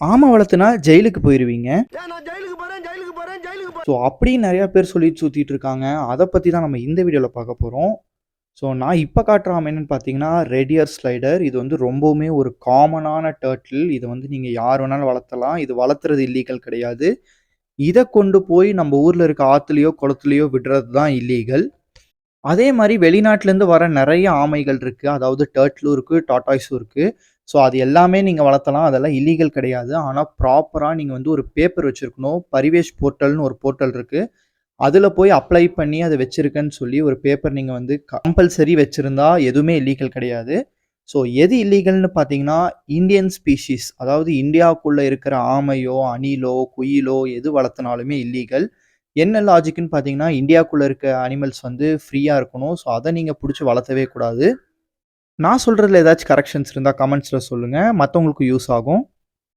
ஆமை வளர்த்துனா ஜெயிலுக்கு போயிருவீங்க. ஸோ அப்படி நெறைய பேர் சொல்லிட்டு சுத்திட்டு இருக்காங்க. அத பத்தி தான் நம்ம இந்த வீடியோல பார்க்க போறோம். ஸோ நான் இப்ப காட்டுற ஆமை என்னன்னு பார்த்தீங்கன்னா, ரெட் இயர் ஸ்லைடர். இது வந்து ரொம்பவுமே ஒரு காமனான டர்ட்டில். இத வந்து நீங்க யார் வேணாலும் வளர்த்தலாம். இது வளர்த்துறது இல்லீகல் கிடையாது. இத கொண்டு போய் நம்ம ஊர்ல இருக்க ஆத்துலயோ, குளத்துலயோ விடுறது தான் இல்லீகல். அதே மாரி வெளிநாட்டிலேருந்து வர நெறைய ஆமைகள் இருக்கு. அதாவது டர்ட்டிலும் இருக்கு, டார்டாய்ஸும் இருக்கு. ஸோ அது எல்லாமே நீங்க வளர்த்தலாம். அதெல்லாம் இல்லீகல் கிடையாது. ஆனா ப்ராப்பரா நீங்க வந்து ஒரு பேப்பர் வச்சிருக்கணும். பரிவேஷ் போர்ட்டல்னு ஒரு போர்ட்டல் இருக்கு. அதுல போய் அப்ளை பண்ணி அத வச்சிருக்கேன்னு சொல்லி ஒரு பேப்பர் நீங்க வந்து கம்பல்சரி வச்சிருந்தா எதுவுமே இல்லீகல் கிடையாது. ஸோ எது இல்லீகல்னு பார்த்தீங்கன்னா, இந்தியன் ஸ்பீஷீஸ் அதாவது இந்தியாவுக்குள்ள இருக்கிற ஆமையோ, அணிலோ, குயிலோ எது வளர்த்துனாலுமே இல்லீகல். என்ன லாஜிக்ன்னு பார்த்தீங்கன்னா, இந்தியாக்குள்ள இருக்க அனிமல்ஸ் வந்து ஃப்ரீயா இருக்கணும். ஸோ அத நீங்க புடிச்சு வளர்த்தவே கூடாது. நான் சொல்றதுல ஏதாச்சும் கரெக்ஷன்ஸ் இருந்தா கமெண்ட்ஸ்ல சொல்லுங்க. மத்தவங்களுக்கும் யூஸ் ஆகும்.